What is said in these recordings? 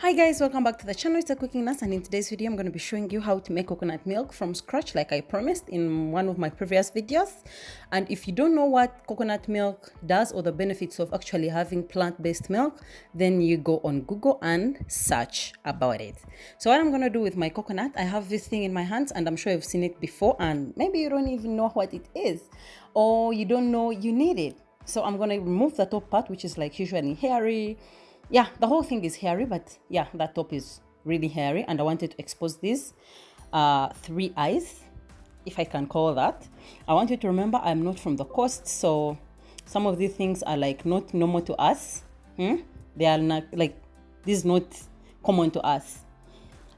Hi guys, welcome back to the channel. It's a Cooking Nurse, and in today's video I'm going to be showing you how to make coconut milk from scratch like I promised in one of my previous videos. And if you don't know what coconut milk does or the benefits of actually having plant-based milk, then you go on Google and search about it. So what I'm going to do with my coconut, I have this thing in my hands and I'm sure you've seen it before, and maybe you don't even know what it is or you don't know you need it. So I'm going to remove the top part, which is like usually hairy. Yeah, the whole thing is hairy, but yeah, that top is really hairy, and I wanted to expose these three eyes, if I can call that. I want you to remember I'm not from the coast, so some of these things are like not normal to us. They are not like, this is not common to us.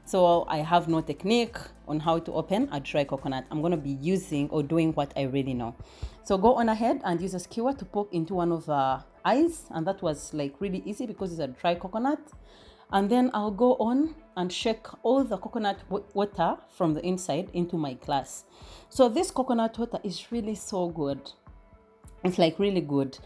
So I have no technique on how to open a dry coconut. I'm going to be using or doing what I really know. So go on ahead and use a skewer to poke into one of the eyes. And that was like really easy because it's a dry coconut. And then I'll go on and shake all the coconut water from the inside into my glass. So this coconut water is really so good. It's like really good.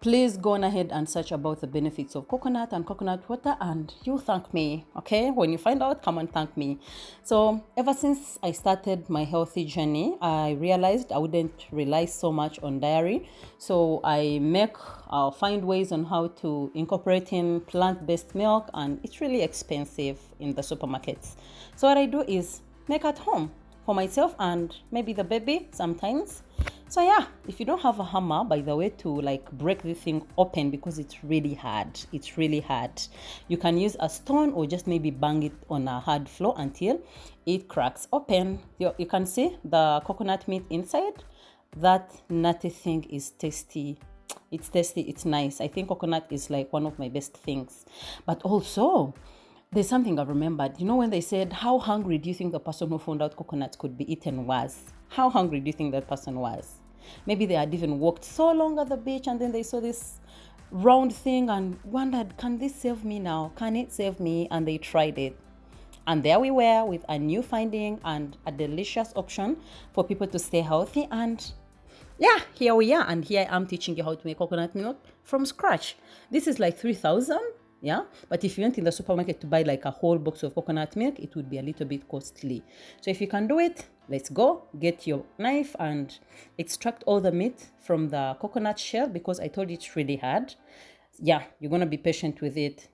Please go on ahead and search about the benefits of coconut and coconut water, and you'll thank me. Okay, when you find out, come and thank me. So ever since I started my healthy journey, I realized I wouldn't rely so much on dairy. So I'll find ways on how to incorporate in plant-based milk, and it's really expensive in the supermarkets. So what I do is make at home for myself and maybe the baby sometimes. So yeah, if you don't have a hammer, by the way, to like break this thing open, because it's really hard, you can use a stone or just maybe bang it on a hard floor until it cracks open. You can see the coconut meat inside. That nutty thing is tasty. It's tasty, it's nice. I think coconut is like one of my best things. But also, there's something I remembered. You know, when they said, how hungry do you think the person who found out coconuts could be eaten was? How hungry do you think that person was? Maybe they had even walked so long at the beach and then they saw this round thing and wondered, can this save me now? Can it save me? And they tried it. And there we were with a new finding and a delicious option for people to stay healthy. And yeah, here we are. And here I am teaching you how to make coconut milk from scratch. This is like 3,000. Yeah, but if you went in the supermarket to buy like a whole box of coconut milk, it would be a little bit costly. So if you can do it, let's go. Get your knife and extract all the meat from the coconut shell, because I told you it's really hard. Yeah, you're gonna be patient with it.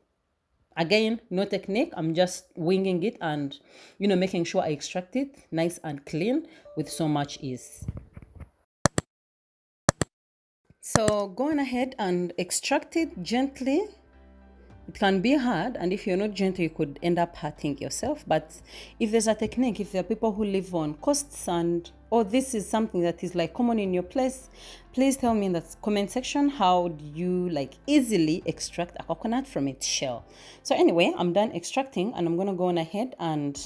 Again, no technique. I'm just winging it and making sure I extract it nice and clean with so much ease. So go on ahead and extract it gently. It can be hard, and if you're not gentle, you could end up hurting yourself. But if there's a technique, if there are people who live on coasts and this is something that is like common in your place, please tell me in the comment section, how do you like easily extract a coconut from its shell. So anyway, I'm done extracting, and I'm gonna go on ahead and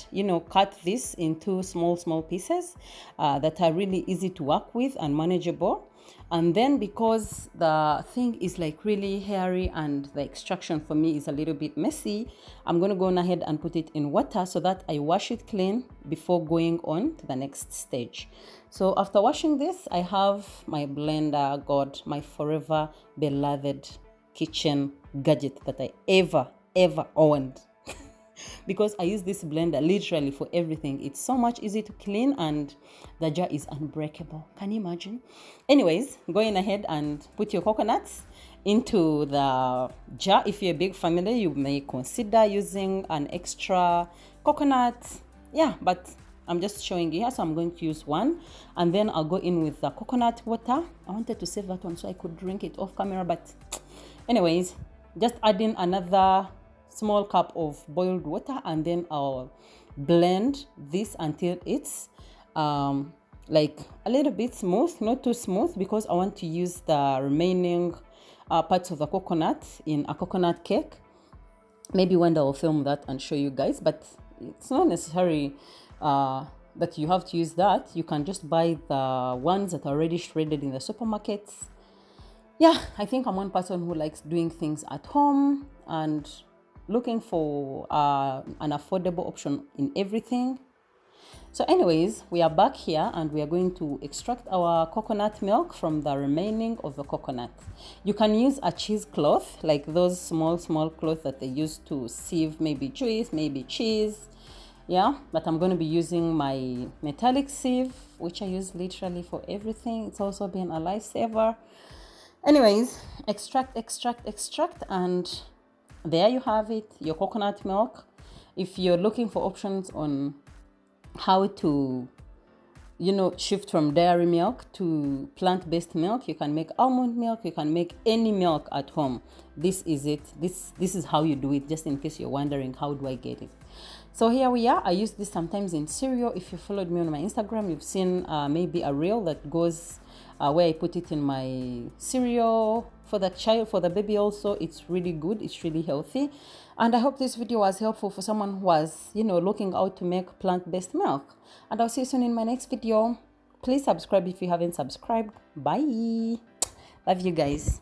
cut this into small pieces that are really easy to work with and manageable. And then, because the thing is like really hairy and the extraction for me is a little bit messy, I'm going to go on ahead and put it in water so that I wash it clean before going on to the next stage. So after washing this, I have my blender, God, my forever beloved kitchen gadget that I ever owned. Because I use this blender literally for everything. It's so much easy to clean, and the jar is unbreakable. Can you imagine? Anyways, going ahead and put your coconuts into the jar. If you're a big family, you may consider using an extra coconut. Yeah, but I'm just showing you here, so I'm going to use one, and then I'll go in with the coconut water. I wanted to save that one so I could drink it off camera, but anyways, just adding another small cup of boiled water, and then I'll blend this until it's like a little bit smooth, not too smooth, because I want to use the remaining parts of the coconut in a coconut cake. Maybe one day I'll film that and show you guys, but it's not necessary that you have to use that. You can just buy the ones that are already shredded in the supermarkets. Yeah, I think I'm one person who likes doing things at home and looking for an affordable option in everything. So anyways, we are back here and we are going to extract our coconut milk from the remaining of the coconut. You can use a cheesecloth, like those small cloths that they use to sieve maybe juice, maybe cheese. Yeah, but I'm going to be using my metallic sieve, which I use literally for everything. It's also been a lifesaver. Anyways, extract, and there you have it, your coconut milk. If you're looking for options on how to shift from dairy milk to plant-based milk, you can make almond milk, you can make any milk at home. This is it. This is how you do it, just in case you're wondering how do I get it. So here we are. I use this sometimes in cereal. If you followed me on my Instagram, you've seen maybe a reel that goes where I put it in my cereal for the child, for the baby also. It's really good, it's really healthy. And I hope this video was helpful for someone who was looking out to make plant-based milk. And I'll see you soon in my next video. Please subscribe if you haven't subscribed. Bye. Love you guys.